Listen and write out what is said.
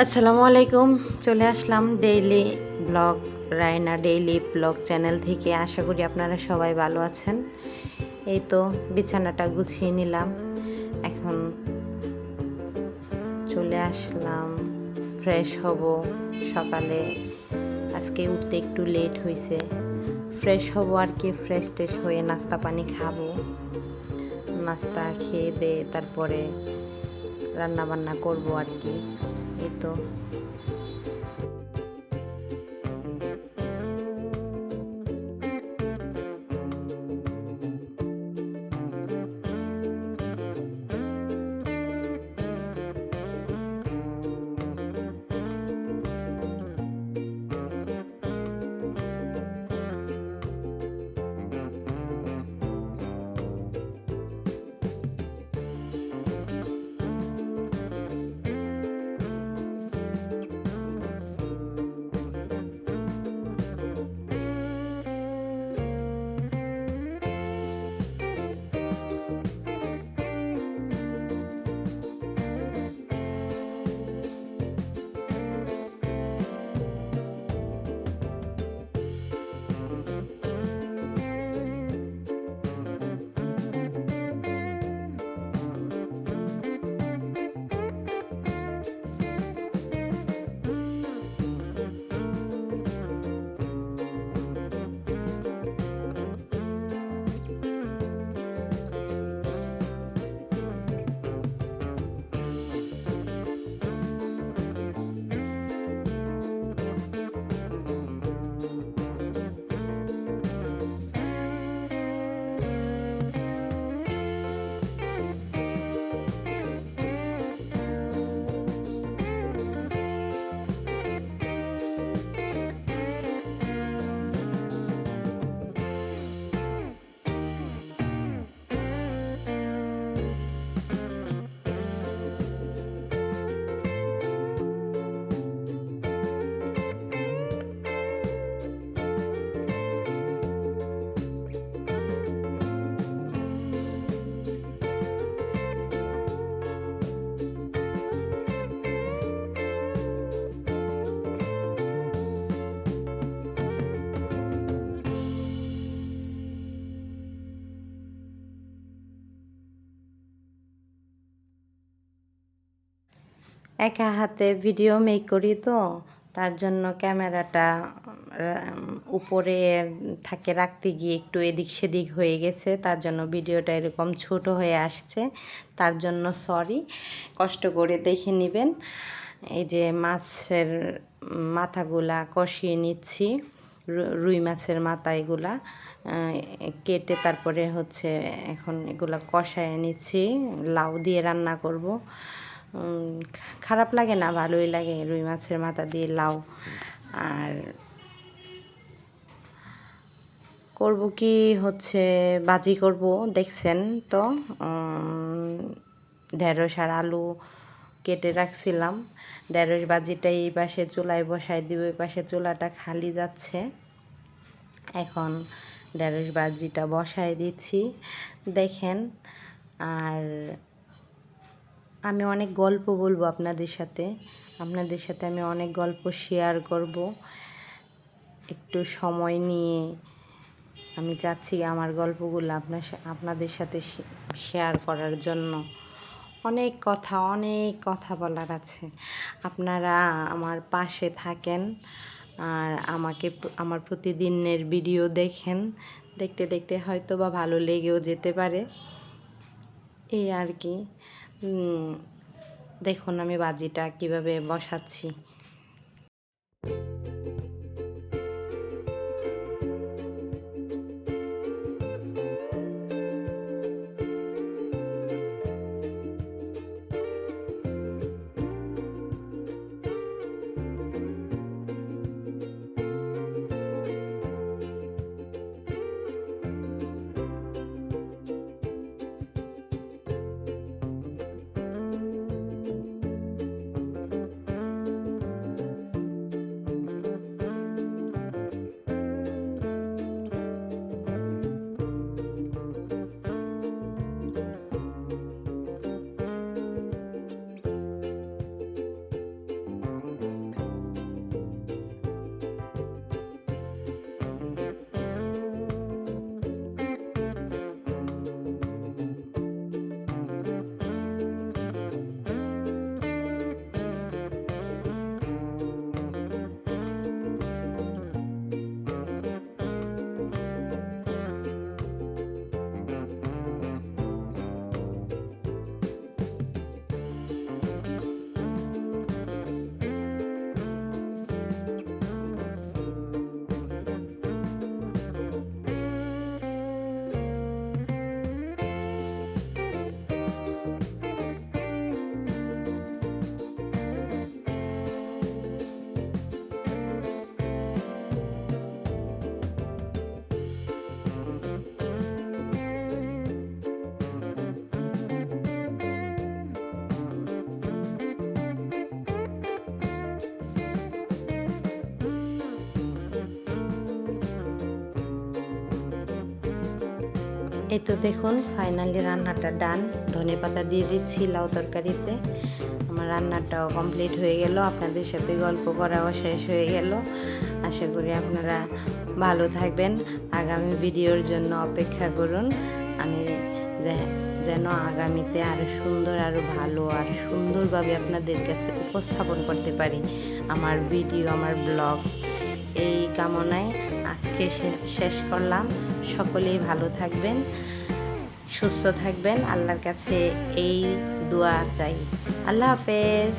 আসসালামু আলাইকুম। চলে আসলাম daily blog, Raina daily blog channel থেকে। আশা করি আপনারা সবাই ভালো আছেন। এই তো বিছানাটা গুছিয়ে নিলাম, এখন চলে আসলাম, ফ্রেশ হব। সকালে আজকে উঠতে একটু লেট হয়েছে, ফ্রেশ হব আর কি। ফ্রেশ ট্রেশ হয়ে নাস্তা পানি খাবো, নাস্তা খেয়ে দিয়ে তারপরে রান্না বান্না করবো আর কি। এই তো একা হাতে ভিডিও মেক করি, তো তার জন্য ক্যামেরাটা উপরে থাকে, রাখতে গিয়ে একটু এদিক সেদিক হয়ে গেছে, তার জন্য ভিডিওটা এরকম ছোট হয়ে আসছে। তার জন্য সরি, কষ্ট করে দেখে নেবেন। এই যে মাছের মাথাগুলা কষিয়ে নিচ্ছি, রুই মাছের মাথা এগুলা কেটে তারপরে হচ্ছে এখন এগুলা কষায় নিচ্ছি। লাউ দিয়ে রান্না করব। খারাপ লাগে না, ভালোই লাগে রুই মাছের মাথা দিয়ে লাউ। আর করব কি হচ্ছে ভাজি করব, দেখছেন তো। ঢেঁড়স আর আলু কেটে রাখছিলাম, ঢেঁড়স ভাজিটা এই পাশে চুলায় বসাই দিব, এই পাশে চুলাটা খালি যাচ্ছে। এখন ঢেঁড়স ভাজিটা বসাই দিচ্ছি, দেখেন। আর আমি অনেক গল্প বলবো আপনাদের সাথে, আমি অনেক গল্প শেয়ার করব। একটু সময় নিয়ে আমি চাচ্ছি আমার গল্পগুলো আপনাদের সাথে শেয়ার করার জন্য। অনেক কথা বলার আছে। আপনারা আমার পাশে থাকেন আর আমার প্রতিদিনের ভিডিও দেখেন। দেখতে দেখতে হয়তো বা ভালো লেগেও যেতে পারে, এই আর কি। দেখুন আমি ভাজিটা কিভাবে বসাচ্ছি। এই তো দেখুন ফাইনালি রান্নাটা ডান। ধনেপাতা দিয়ে দিচ্ছি লাউ তরকারিতে। আমার রান্নাটাও কমপ্লিট হয়ে গেল, আপনাদের সাথে গল্প করাও শেষ হয়ে গেল। আশা করি আপনারা ভালো থাকবেন, আগামী ভিডিওর জন্য অপেক্ষা করুন। আমি যেন আগামীতে আরও সুন্দর, আরও ভালো, আর সুন্দরভাবে আপনাদের কাছে উপস্থাপন করতে পারি আমার ভিডিও, আমার ব্লগ। এই কামনায় আজকে শেষ করলাম। সকলেই ভালো থাকবেন, সুস্থ থাকবেন, আল্লাহর কাছে এই দোয়া চাই। আল্লাহ হাফেজ।